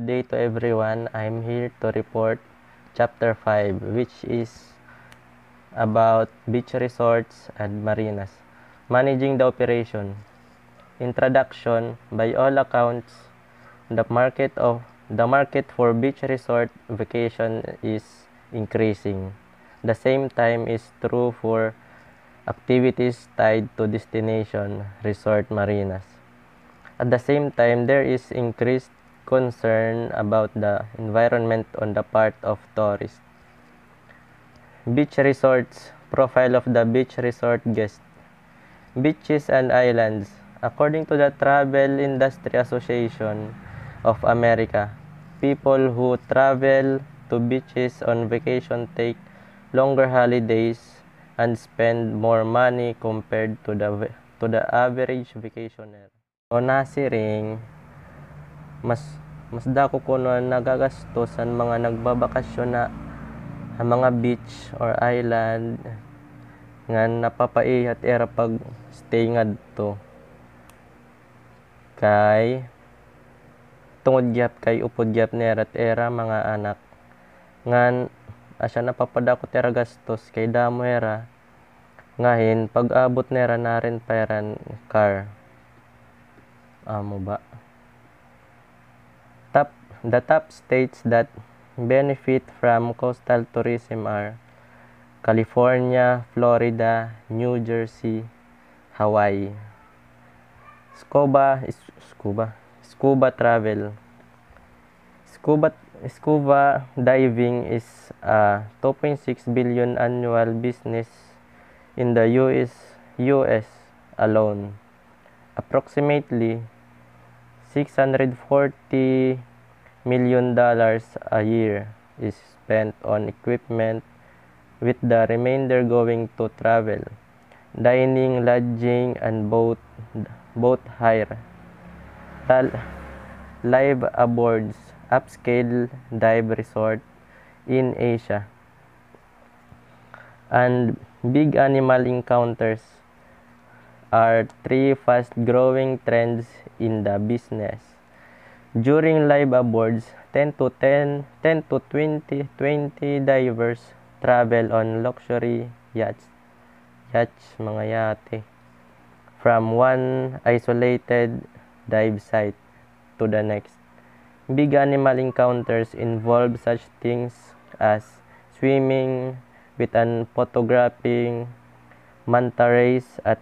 Day to everyone. I'm here to report Chapter 5, which is about beach resorts and marinas. Managing the operation. Introduction. By all accounts, the market for beach resort vacation is increasing. The same time is true for activities tied to destination resort marinas. At the same time, there is increased concern about the environment on the part of tourists. Beach resorts. Profile of the beach resort guest. Beaches and islands. According to the Travel Industry Association of America, people who travel to beaches on vacation take longer holidays and spend more money compared to the average vacationer. O nasiring mas dako ko na nagagastos ang mga nagbabakasyon na ang mga beach or island nga napapaihat era pag stay ngadto kay tungod gyap kay upod gyap nera at era mga anak ngan asya napapadako era gastos kay damo era ngahin pag abot nera narin peran car amo ba. The top states that benefit from coastal tourism are California, Florida, New Jersey, Hawaii. Scuba travel. Scuba diving is a 2.6 billion annual business in the US alone. Approximately $640 million a year is spent on equipment, with the remainder going to travel, dining, lodging, and boat hire. Live aboards, upscale dive resort in Asia, and big animal encounters are three fast-growing trends in the business. During live aboards, 10 to 20 divers travel on luxury yachts, mga yate, from one isolated dive site to the next. Big animal encounters involve such things as swimming with and photographing manta rays at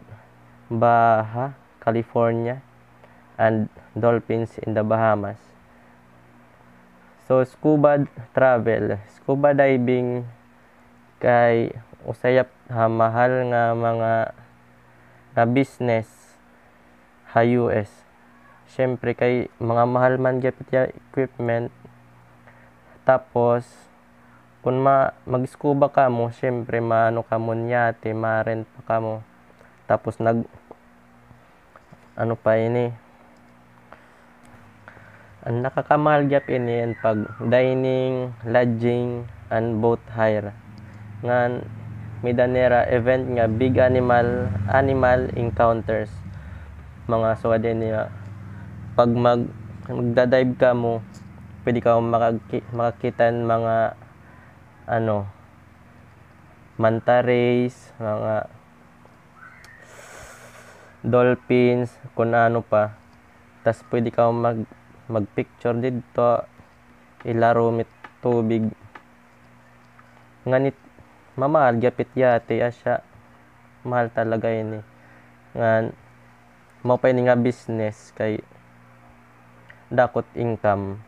Baja California and dolphins in the Bahamas. So scuba travel, scuba diving kay usayap mahal nga mga business ha US. Syempre kay mga mahal man gyapit ya equipment. Tapos kung mag-scuba ka mo, syempre maano ka mo yate, ma-rent pa ka mo. Tapos ano pa ini, ang nakakamahal gyap ini pag dining, lodging, and boat hire. Ngan midanera event nga big animal encounters. Mga suwade niya pag magda-dive ka mo, pwede ka makakitan mga manta rays, mga dolphins, kung ano pa. Tas pwede ka magpicture dito, ilaro mit tubig. Nganit mamahal gyapit yate asya. Mahal talaga ini. Ngan mao pa ini nga business kay dakot income.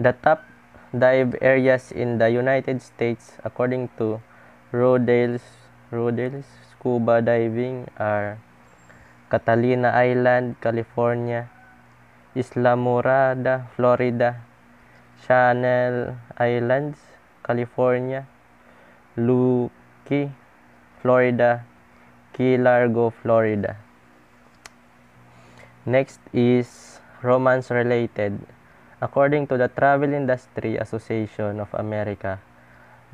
The top dive areas in the United States according to Rodale's Scuba Diving are Catalina Island, California; Isla Morada, Florida; Channel Islands, California; Luque, Florida; Key Largo, Florida. Next is romance related. According to the Travel Industry Association of America,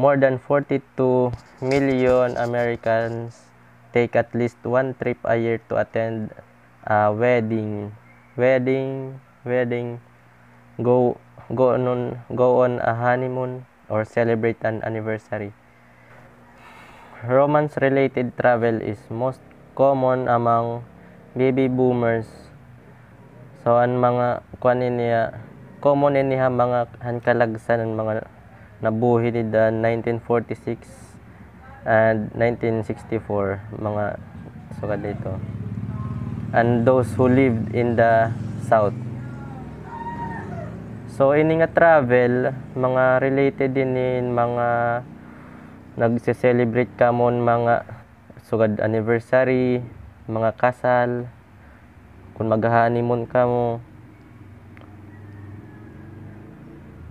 more than 42 million Americans take at least one trip a year to attend a wedding, wedding, go on a honeymoon, or celebrate an anniversary. Romance-related travel is most common among baby boomers. So ang mga common niya mga hankalagsan ng mga nabuhi ni 1946 and 1964 mga sugad dito. And those who lived in the south. So ini nga travel mga related din mga nagse-celebrate kamon mga sugad anniversary, mga kasal, kung mag-honeymoon ka mo.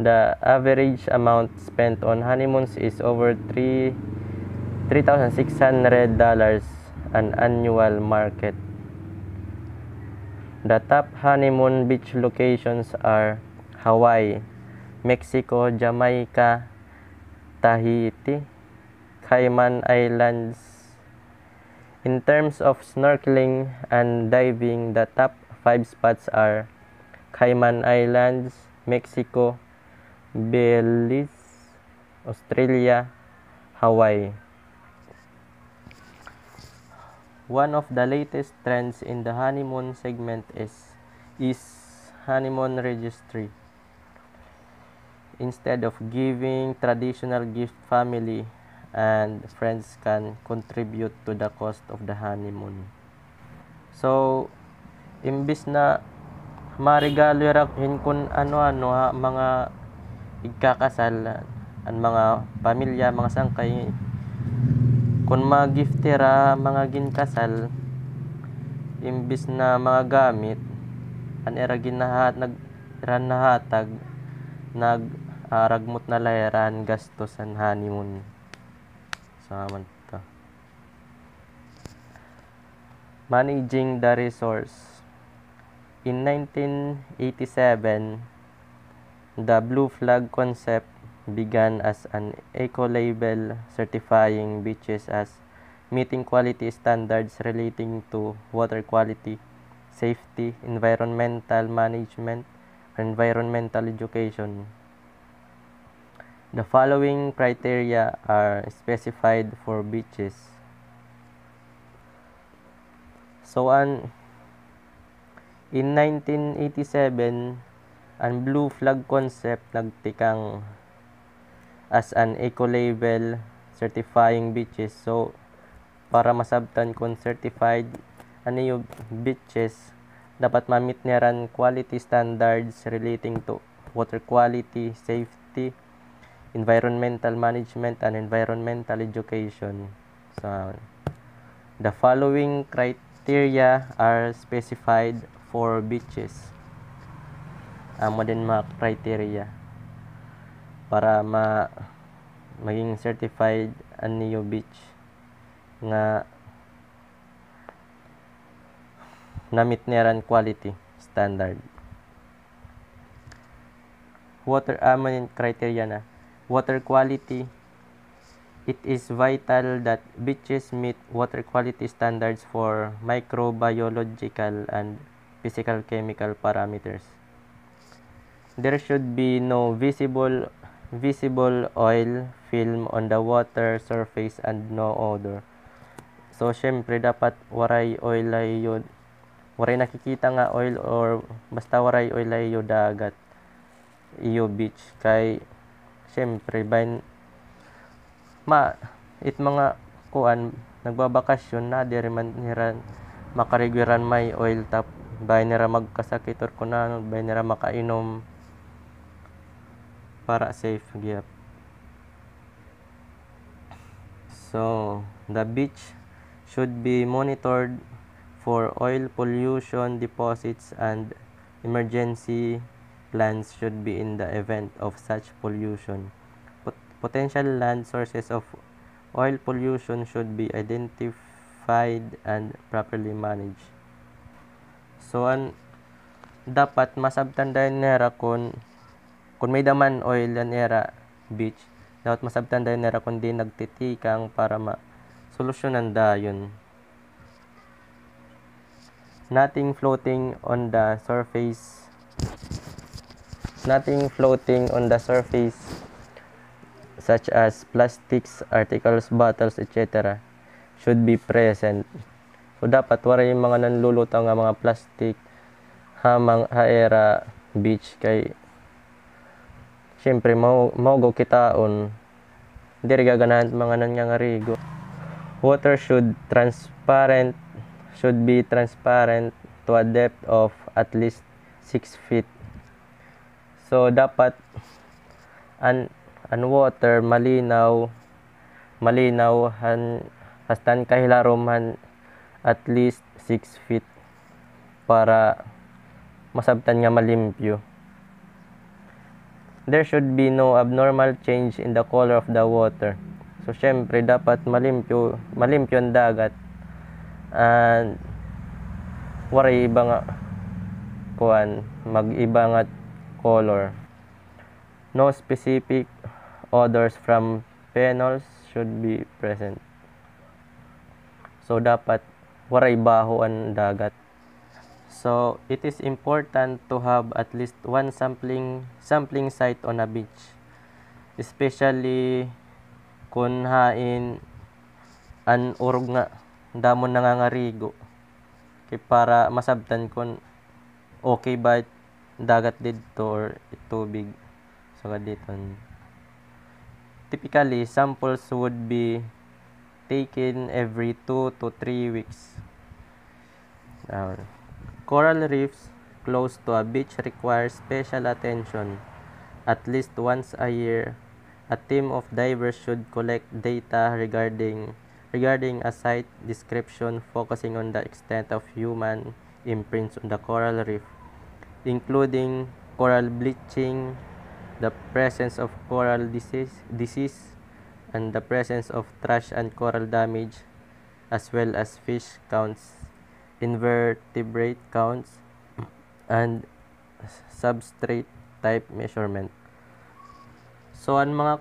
The average amount spent on honeymoons is over $3,600 an annual market. The top honeymoon beach locations are Hawaii, Mexico, Jamaica, Tahiti, Cayman Islands. In terms of snorkeling and diving, the top 5 spots are Cayman Islands, Mexico, Belize, Australia, Hawaii. One of the latest trends in the honeymoon segment is honeymoon registry. Instead of giving traditional gift, family and friends can contribute to the cost of the honeymoon. So, imbis na marigalo rakin kung ano-ano mga igkakasal ang mga pamilya, mga sangkay, kung mag-giftera mga ginkasal, imbis na mga gamit, an era nahatag, ragmot na layaran gastos ang honeymoon. Sama to. Managing the resource. In 1987, the Blue Flag concept began as an eco-label certifying beaches as meeting quality standards relating to water quality, safety, environmental management, and environmental education. The following criteria are specified for beaches. So, in 1987, ang Blue Flag concept nagtikang as an eco-label certifying beaches. So, para masabtan kung certified ano yung beaches, dapat ma-meet niyaran quality standards relating to water quality, safety, environmental management, and environmental education. So, the following criteria are specified for beaches. Amo din mga criteria para maging certified ang niyo beach nga na-meet niyaran quality standard. Criteria na. Water quality. It is vital that beaches meet water quality standards for microbiological and physical chemical parameters. There should be no visible oil film on the water surface and no odor. So, syempre, dapat waray oil ay yun. Waray nakikita nga oil or basta waray oil ay yun dagat. Iyo beach. Kay, syempre, mga kuan, nagbabakasyon na, diri man niran makariguran may oil tap. Bay nira magkasakit or kunan, bay nira makainom. Para safe gyap. So, the beach should be monitored for oil pollution deposits and emergency plans should be in the event of such pollution. Potential land sources of oil pollution should be identified and properly managed. So, dapat masabtandahan nera kung may daman oil yan era beach, dapat masabtandahan nera kung di nagtitikang para solusyonan dayon. Nothing floating on the surface Nothing floating on the surface, such as plastics, articles, bottles, etc., should be present. So dapat wala yung mga nanlulutaw nga mga plastic hamang haera beach kay syempre maugo kitaon diri gaganahan mga nangangarigo. Water should be transparent to a depth of at least 6 feet. So dapat an water malinaw hastan kahilarom at least 6 feet para masabtan nga malimpyo. There should be no abnormal change in the color of the water. So syempre dapat malimpyo ang dagat and waray iba nga mag-iba nga color. No specific odors from phenols should be present. So dapat waray baho ang dagat. So it is important to have at least one sampling site on a beach, especially kung hain an urog nga damon nangangarigo kay para masabtan kung okay ba dagat dito or tubig so dito. Typically samples would be taken every 2 to 3 weeks. Coral reefs close to a beach require special attention. At least once a year, a team of divers should collect data regarding a site description focusing on the extent of human imprints on the coral reef, including coral bleaching, the presence of coral disease, and the presence of thrush and coral damage, as well as fish counts, invertebrate counts, and substrate type measurement. So ang mga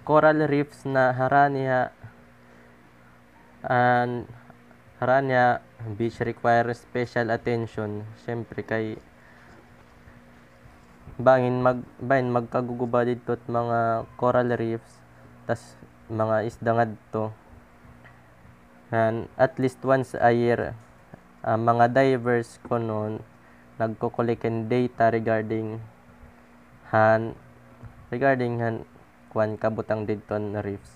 coral reefs na haraniya beach require special attention. Syempre kay bangin magkaguguba dito at mga coral reefs tas mga isda ngadto. And at least once a year mga divers konon nagko-collect data regarding kabutang dito na reefs,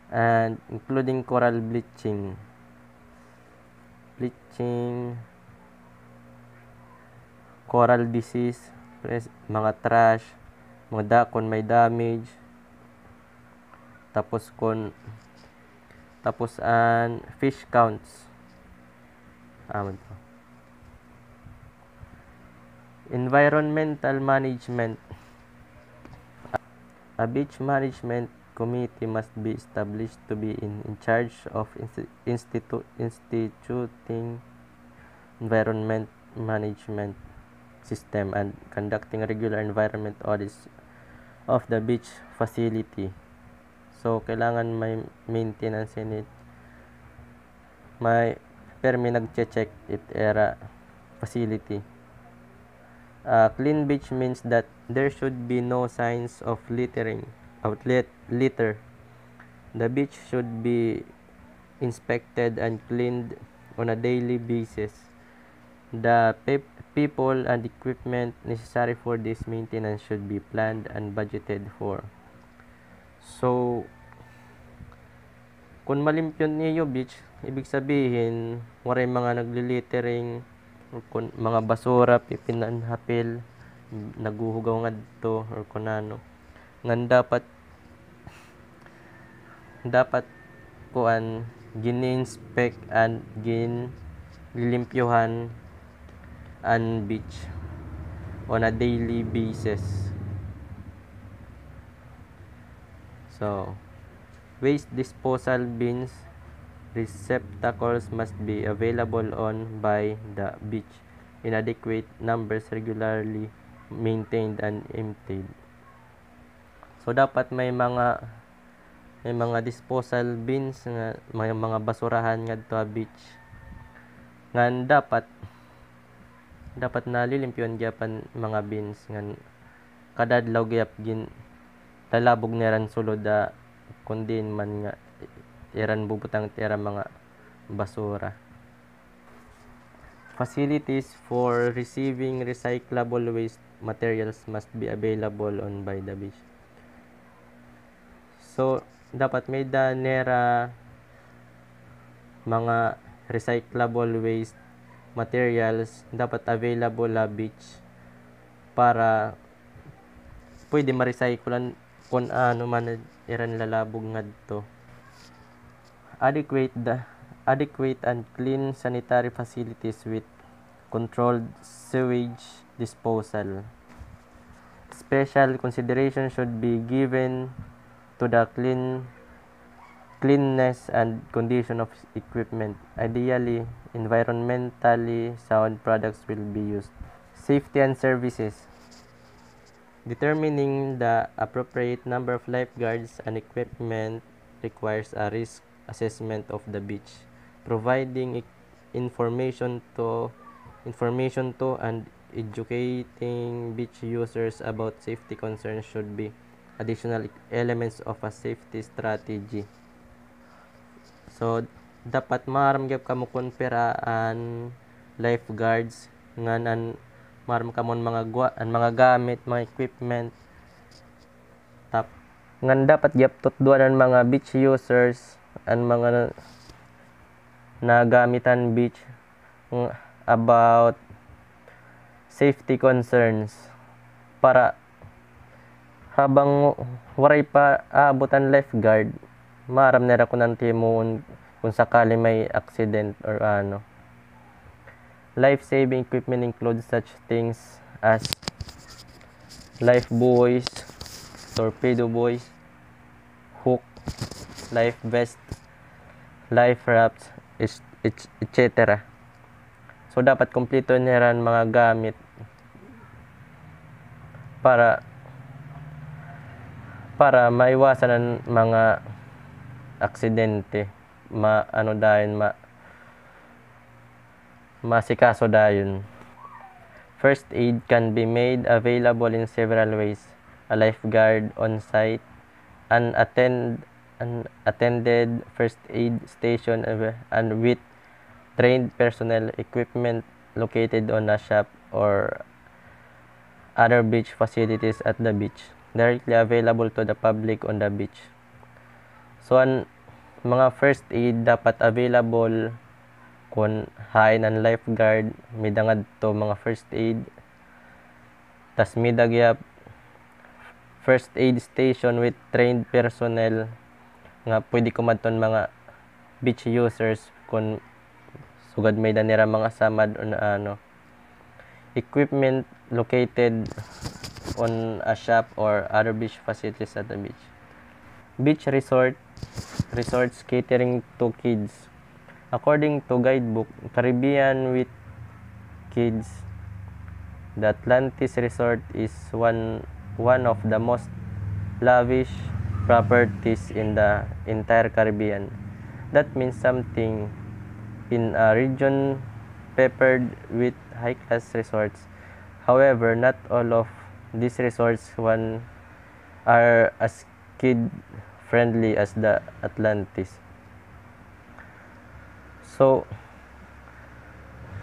and including coral bleaching, coral disease, mga trash, mga dakon may damage, tapos ang fish counts. Environmental management. A beach management committee must be established to be in charge of instituting environment management system and conducting regular environment audits of the beach facility. So kailangan may maintenance in it, may permi nagche-check it era facility. Clean beach means that there should be no signs of litter. The beach should be inspected and cleaned on a daily basis. The people and equipment necessary for this maintenance should be planned and budgeted for. So kung malimpyon niyo beach, ibig sabihin waray mga naglilittering, kung mga basura pipinan hapil naguhugaw ngadto or kunano ngan dapat kuan gini-inspect and ginlimpyuhan an beach on a daily basis. So waste disposal bins, receptacles must be available on by the beach in adequate numbers, regularly maintained and emptied. So dapat may mga disposal bins nga may mga basurahan ngadto beach ngan dapat nalilimpyon gyapon mga beans ngan kadadlaw gyap gin talabog niran sulod da kundin man nga iran bubutang tira mga basura. Facilities for receiving recyclable waste materials must be available on by the beach. So dapat may nera mga recyclable waste materials dapat available la beach para pwede ma-recyclean kung ano man iran lalabog ngadto. Adequate and clean sanitary facilities with controlled sewage disposal. Special consideration should be given to the cleanness and condition of equipment. Ideally, environmentally sound products will be used. Safety and services. Determining the appropriate number of lifeguards and equipment requires a risk assessment of the beach. Providing information to and educating beach users about safety concerns should be additional elements of a safety strategy. So dapat maram gyud kamo konperaan lifeguards nganan maram kamon mga gamit, mga equipment ngan dapat gyud tutduan mga beach users and mga nagamitan beach about safety concerns para habang waray pa aabutan lifeguard maram nera kunan timon kung sakali may accident or ano. Life-saving equipment includes such things as life buoys, torpedo buoys, hook, life vest, life rafts, etc. So dapat kumpleto niran mga gamit para maiwasan ang mga aksidente, masikaso dayon. First aid can be made available in several ways. A lifeguard on site, an attended first aid station, and with trained personnel, equipment located on a shop or other beach facilities at the beach, directly available to the public on the beach. So ang mga first aid dapat available kung hain ang lifeguard midangad to mga first aid, tas midagyap first aid station with trained personnel nga pwede kumadton mga beach users kung sugad may danira mga samad o ano. Equipment located on a shop or other beach facilities at the beach. Beach resorts catering to kids. According to guidebook Caribbean with Kids, the Atlantis Resort is one of the most lavish properties in the entire Caribbean. That means something in a region peppered with high-class resorts. However, not all of these resorts are as kid-friendly as the Atlantis. So,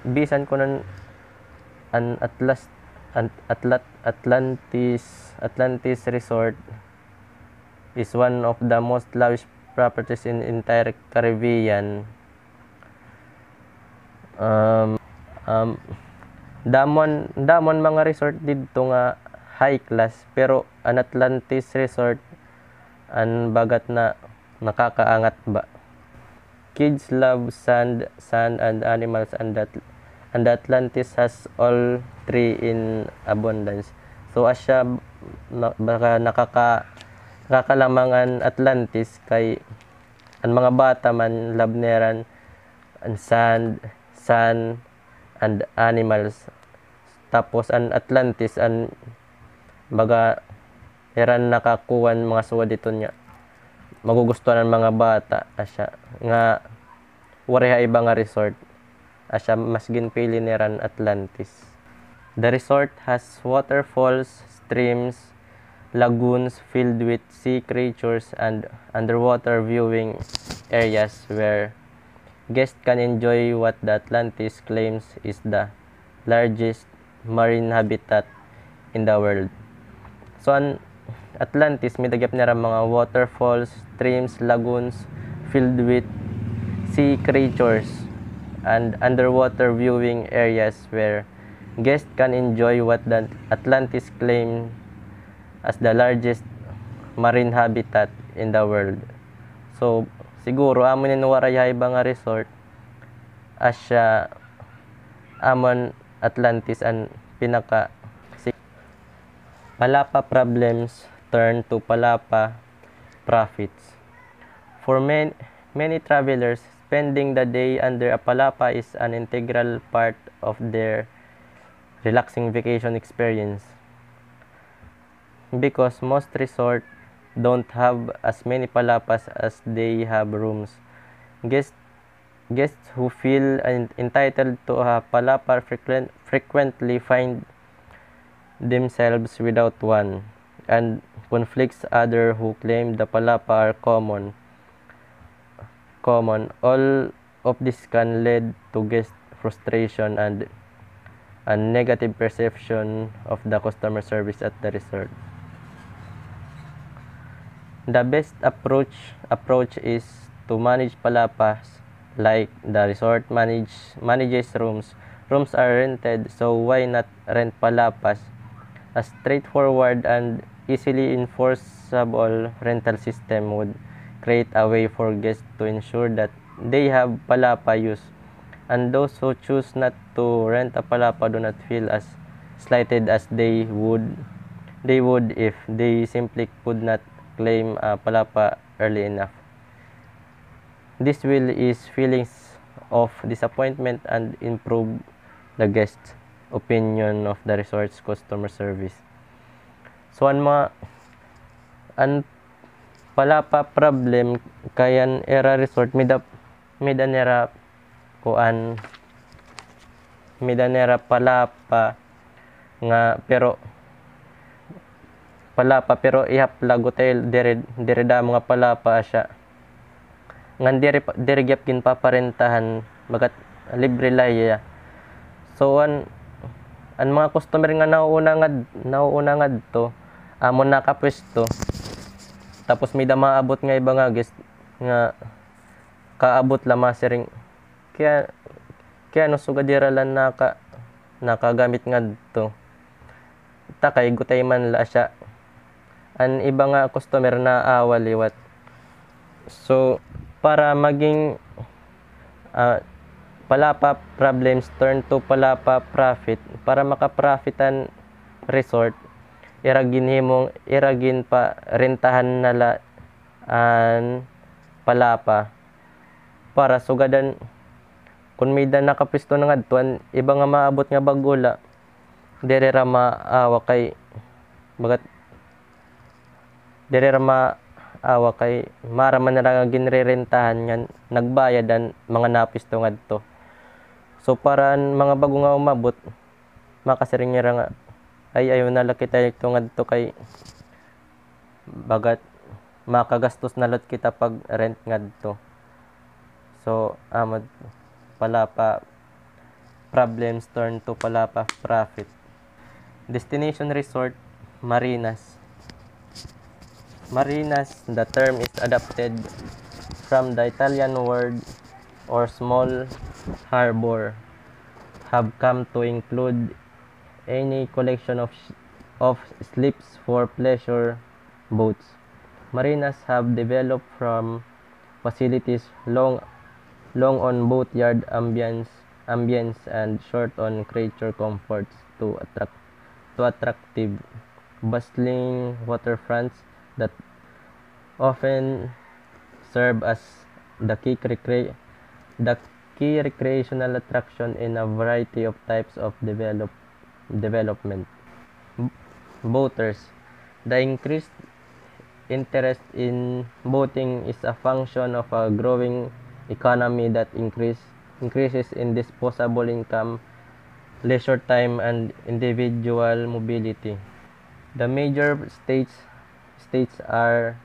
bisan ko nan an Atlantis Resort is one of the most lavish properties in entire Caribbean. Damon mga resort dito nga high class, pero an Atlantis Resort an bagat na nakakaangat ba. Kids love sand and animals, and the Atlantis has all three in abundance. So asya baka nakakalamang Atlantis kay ang mga bata man love neran ang sand, sun and animals. Tapos ang Atlantis ang baga eran nakakuwan mga suwa dito niya. Magugustuhan ng mga bata asya nga wareha iba nga resort asya mas ginpili ni ran Atlantis. The resort has waterfalls, streams, lagoons filled with sea creatures, and underwater viewing areas where guests can enjoy what the Atlantis claims is the largest marine habitat in the world. So, ang Atlantis, may dagap nila mga waterfalls, streams, lagoons filled with sea creatures, and underwater viewing areas where guests can enjoy what the Atlantis claims as the largest marine habitat in the world. So, siguro, amon ninuwarayahay ba nga resort, asya amon Atlantis ang pinaka Palapa problems turn to Palapa profits. For many travelers, spending the day under a Palapa is an integral part of their relaxing vacation experience. Because most resorts don't have as many palapas as they have rooms. Guests who feel entitled to a palapa frequently find themselves without one, and conflicts others who claim the palapa are common. All of this can lead to guest frustration and a negative perception of the customer service at the resort. The best approach is to manage palapas like the resort manages rooms. Rooms are rented, so why not rent palapas? A straightforward and easily enforceable rental system would create a way for guests to ensure that they have palapa use, and those who choose not to rent a palapa do not feel as slighted as they would if they simply could not claim a palapa early enough. This will ease feelings of disappointment and improve the guest's opinion of the resort's customer service. So an palapa problem kayan era resort mida nera palapa nga pero ihap lago tayo dire da mga palapa asya ngan dire gyap gin paparentahan bagat libre laya. So an mga customer nga nauuna ngadto amon nakapwesto tapos may da maabot nga iba nga guest nga kaabot lama siring kaya no sugadira lan nakagamit ngadto takay gutay man la siya an iba nga customer na awaliwat. So para maging palapa problems turn to palapa profit, para makaprofitan resort iragin pa rentahan nala an palapa para sugadan kun may da nakapisto na ngadtuan iba nga maabot nga bagula dire ra maawa kay bagat dire ra maawa kay maraman na lang ginrerentahan nga nagbayad ang mga napisto ngadto. So para mga bago nga umabot makasiring ra nga ay ayaw na lang kita ito ngadto kay bagat makagastos na lot kita pag rent ngadto. So amad palapa problems turn to palapa profit. Destination resort marinas. Marinas, the term is adapted from the Italian word or small harbor, have come to include any collection of slips for pleasure boats. Marinas have developed from facilities long on boatyard ambience and short on creature comforts to attractive, bustling waterfronts that often serve as the key recreational attraction in a variety of types of development. Boaters. The increased interest in boating is a function of a growing economy that increase increases in disposable income, leisure time, and individual mobility. The major states are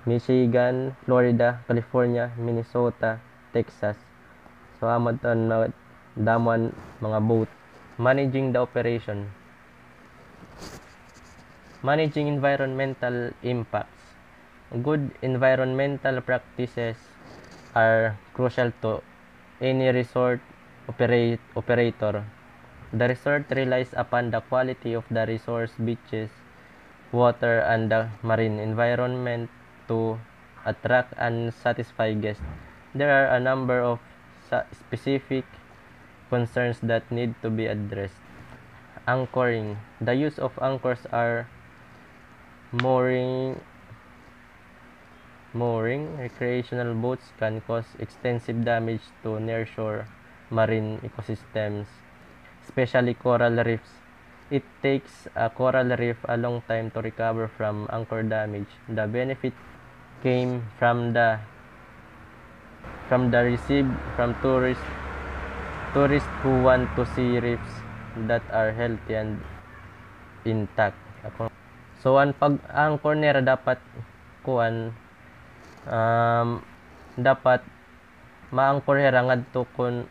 Michigan, Florida, California, Minnesota, Texas. So amad ton daman mga boat. Managing the operation. Managing environmental impacts. Good environmental practices are crucial to any resort operator. The resort relies upon the quality of the resource, beaches, water, and the marine environment to attract and satisfy guests. There are a number of specific concerns that need to be addressed. Anchoring. The use of anchors are mooring recreational boats can cause extensive damage to nearshore marine ecosystems, especially coral reefs. It takes a coral reef a long time to recover from anchor damage. The benefit came from the received from tourists who want to see reefs that are healthy and intact. So ang pag-anchor nera dapat dapat ma-anchor nera ngadto kun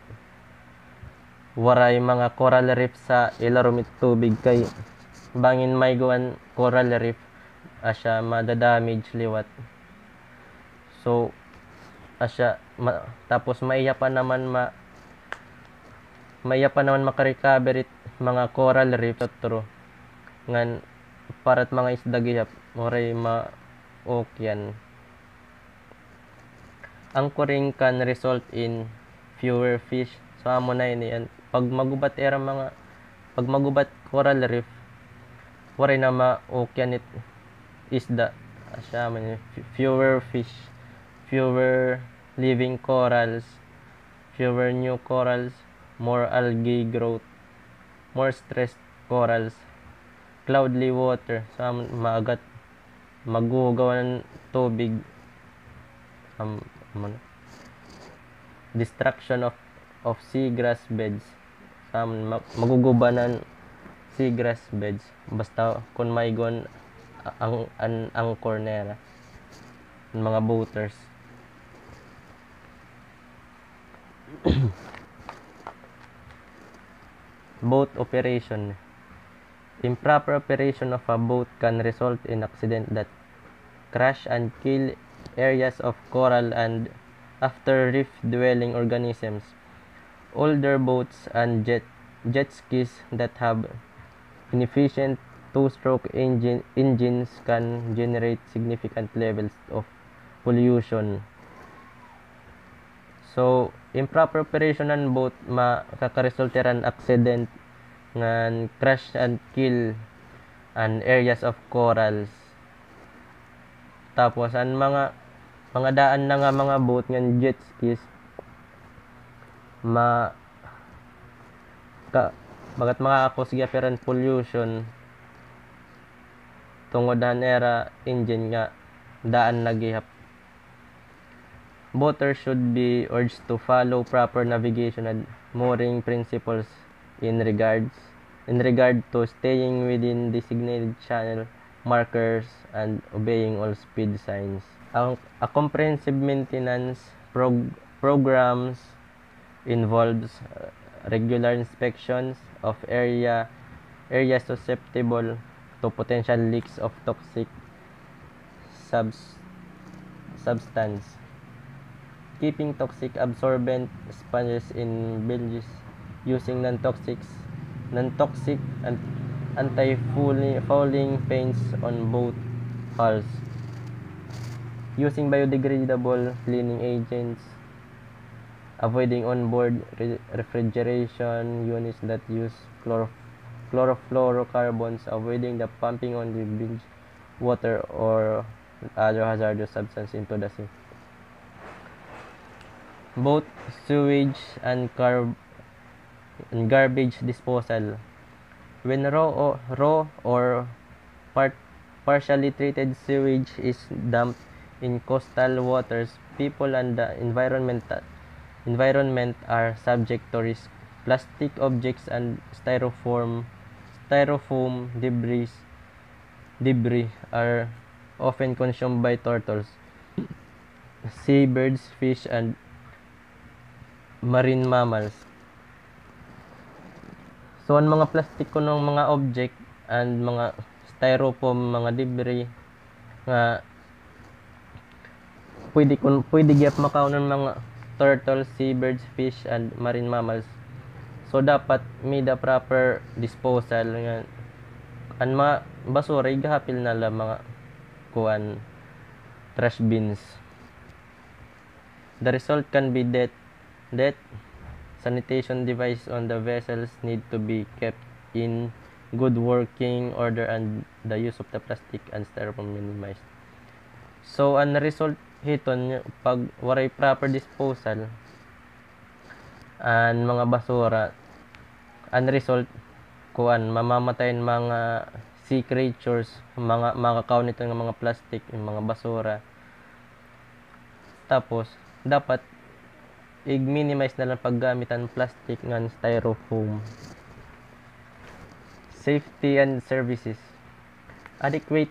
waray mga coral reef sa ilarom tubig kay bangin may guwan coral reef asya madadamage liwat. So asya tapos maiya pa naman makarecover it mga coral reef totro ngan parat mga isda gihap moray maokyan. Anchoring can result in fewer fish. So amo na ini pag magubat coral reef waray na maokyan it isda asya man fewer fish, fewer living corals, fewer new corals, more algae growth, more stressed corals, cloudy water, sa maagat magugaw ng tubig, destruction of seagrass beds, sa maguguba ng seagrass beds basta kung may gon ang anchor nera mga boaters. Boat operation. Improper operation of a boat can result in accident that crash and kill areas of coral and after reef dwelling organisms. Older boats and jet skis that have inefficient two-stroke engines can generate significant levels of pollution. So improper operation ng boat makakaresulteran accident ngan crash and kill and areas of corals. Tapos ang mga daan na nga mga boat ngan jet skis bagat makakakos gyapon pollution tungod era engine nga daan nagihap. Boaters should be urged to follow proper navigation and mooring principles in regard to staying within designated channel markers and obeying all speed signs. A comprehensive maintenance programs involves regular inspections of areas susceptible to potential leaks of toxic substance. Keeping toxic absorbent sponges in bilges, using non-toxic and anti-fouling paints on boat hulls, using biodegradable cleaning agents, avoiding onboard refrigeration units that use chlorofluorocarbons, avoiding the pumping on the bilge water or other hazardous substance into the sea. Both sewage and garbage disposal. When raw or partially treated sewage is dumped in coastal waters, people and the environment environment are subject to risk. Plastic objects and styrofoam debris are often consumed by turtles, seabirds, fish, and marine mammals. So, ang mga plastic ko ng mga object and mga styrofoam, mga debris nga pwede gyap makaw ng mga turtles, seabirds, fish, and marine mammals. So, dapat may the proper disposal nga ang mga basura igahapil na lang mga kuan trash bins. The result can be that sanitation devices on the vessels need to be kept in good working order and the use of the plastic and styrofoam minimized. So, ang result hiton pag waray proper disposal ang mga basura, ang result kuan mamamatayin mga sea creatures, mga makakaw nito ng mga plastic, yung mga basura. Tapos dapat i-minimize na lang paggamit ng plastic ng styrofoam. Safety and services. Adequate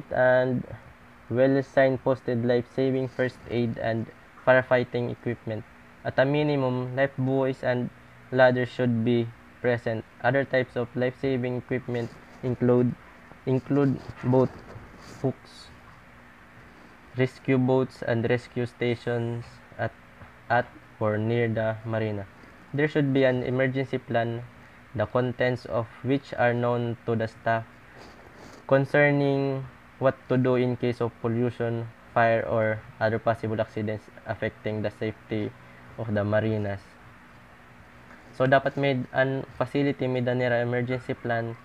and well signposted life-saving first aid and firefighting equipment. At a minimum, life buoys and ladders should be present. Other types of life-saving equipment include boat hooks, rescue boats, and rescue stations at or near the marina. There should be an emergency plan, the contents of which are known to the staff, concerning what to do in case of pollution, fire, or other possible accidents affecting the safety of the marinas. So, dapat may an facility, may danira emergency plan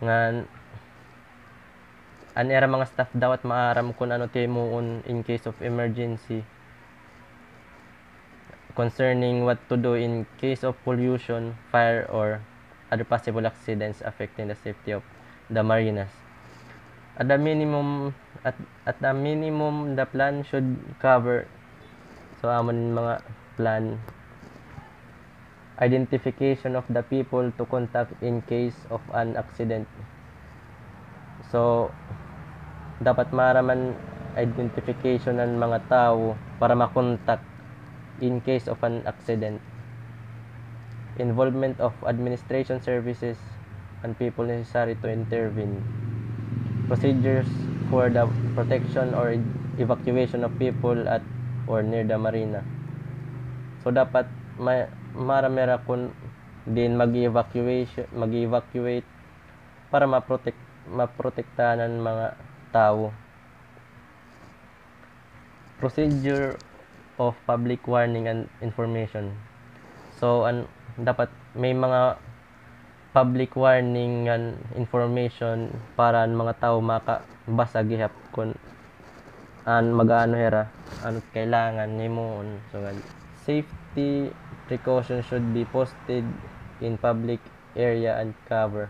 nga an era mga staff dapat maaram kung ano timuon in case of emergency, concerning what to do in case of pollution, fire, or other possible accidents affecting the safety of the marinas. At the minimum, the plan should cover, so amon mga plan, identification of the people to contact in case of an accident. So, dapat maraman identification ng mga tao para makontak in case of an accident. Involvement of administration services and people necessary to intervene. Procedures for the protection or evacuation of people at or near the marina. So, dapat maramera kun din mag-evacuate para maprotektahan ng mga tao. Procedure of public warning and information. So, dapat may mga public warning and information para ang mga tao makabasa gihap kun mag-ano hera ano kailangan nimo. So, safety precautions should be posted in public area and cover.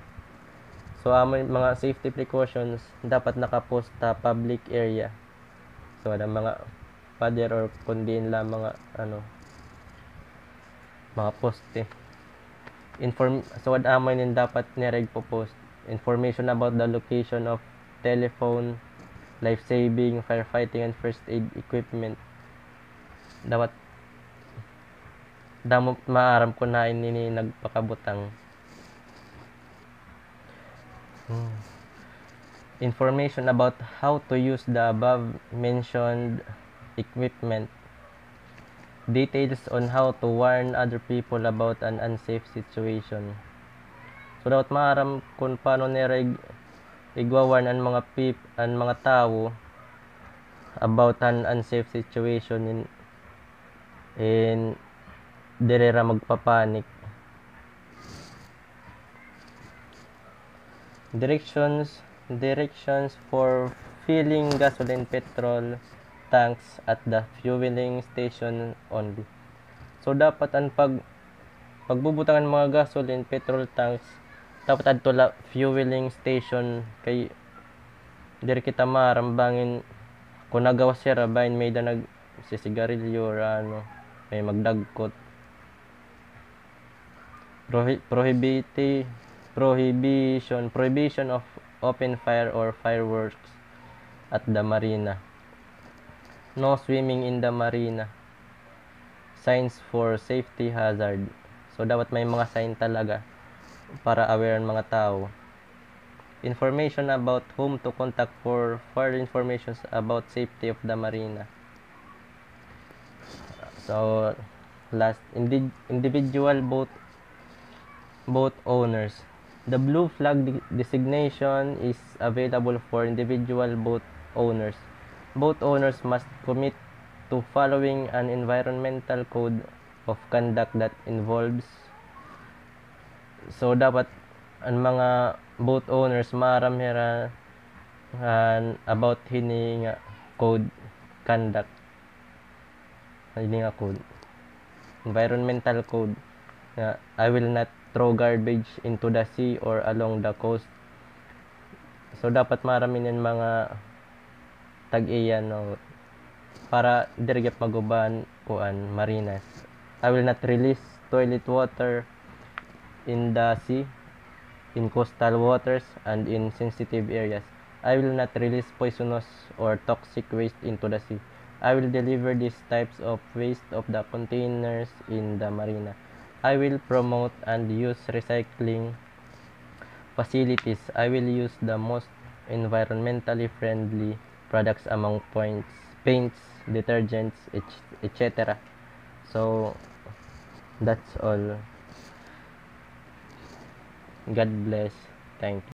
So, mga safety precautions dapat nakapost sa public area. So, ang mga pader or kundi lang mga mga poste. So, nin dapat nireg po post information about the location of telephone, life-saving, firefighting, and first aid equipment. Dapat damo maaram ko na ini nagpakabutang. Information about how to use the above mentioned equipment. Details on how to warn other people about an unsafe situation. So, dapat maaram kung paano nireg igwawarn ang mga tao about an unsafe situation in direra magpapanik. Directions for filling gasoline petrol tanks at the fueling station only. So, dapat ang pagbubutangan mga gasoline petrol tanks dapat adto la fueling station kay diri kita marambangin kung nagawas siya bain may sisigarilyo or ano, may magdagkot. Prohibition of open fire or fireworks at the marina. No swimming in the marina. Signs for safety hazard. So dapat may mga sign talaga para aware ang mga tao. Information about whom to contact for further information about safety of the marina. So last, individual boat owners. The blue flag designation is available for individual boat owners. Boat owners must commit to following an environmental code of conduct that involves. So dapat ang mga boat owners maramira about hini nga code conduct, hini nga code environmental code nga I will not throw garbage into the sea or along the coast. So dapat marami ng mga tag-iyan no, para dirigap maguban kuan marinas. I will not release toilet water in the sea, in coastal waters, and in sensitive areas. I will not release poisonous or toxic waste into the sea. I will deliver these types of waste of the containers in the marina. I will promote and use recycling facilities. I will use the most environmentally friendly products among paints, detergents, etc. So that's all. God bless. Thank you.